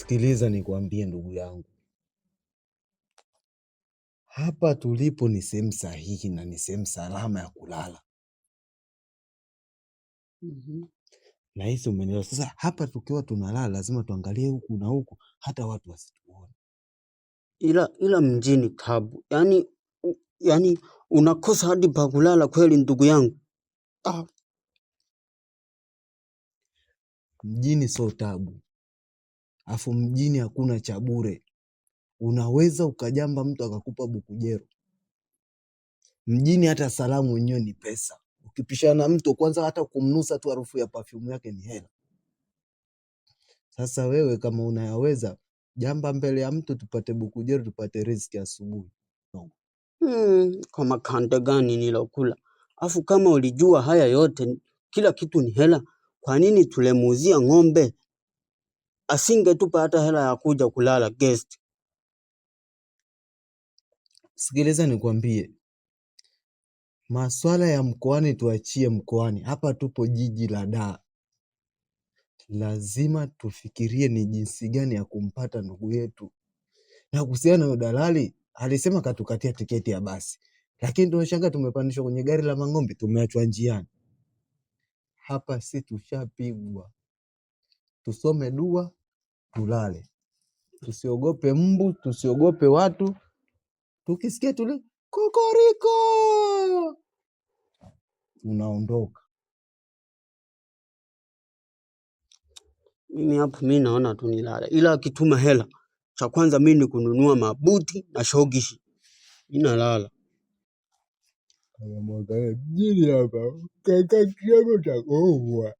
Sikiliza nikwambie ndugu yangu, hapa tulipo ni sehemu sahihi na ni sehemu salama ya kulala. Na hisi umenielewa. Sasa hapa tukiwa tunalala lazima tuangalie huku na huku, hata watu wasituone. Ila mjini tabu, yani unakosa hadi pa kulala kweli ndugu yangu. Mjini sio tabu, afu mjini hakuna cha bure. Unaweza ukajamba mtu akakupa bukujero. Mjini hata salamu wenyewe ni pesa. Ukipishana mtu kwanza, hata kumnusa tu harufu ya perfume yake ni hela. Sasa wewe kama unayaweza, jamba mbele ya mtu tupate bukujero, tupate riziki asubuhi. Kwa makande gani nilokula? Afu kama ulijua haya yote, kila kitu ni hela, kwa nini tulemuuzia ng'ombe? Asingetupa hata hela ya kuja kulala guest. Sikiliza nikwambie, maswala ya mkoani tuachie mkoani. Hapa tupo jiji la Dar. Lazima tufikirie ni jinsi gani ya kumpata ndugu yetu. Na kuhusiana na dalali, alisema katukatia tiketi ya basi, lakini tunashangaa tumepandishwa kwenye gari la mang'ombe, tumeachwa njiani. Hapa si tushapigwa. Tusome dua, tulale. Tusiogope mbu, tusiogope watu. Tukisikia tule kokoriko, unaondoka. Mimi naona tu nilala. Ila akituma hela, cha kwanza mimi ni kununua mabuti na shogishi. Ninalala. Mjini hapa kaka kiamo cha kuua.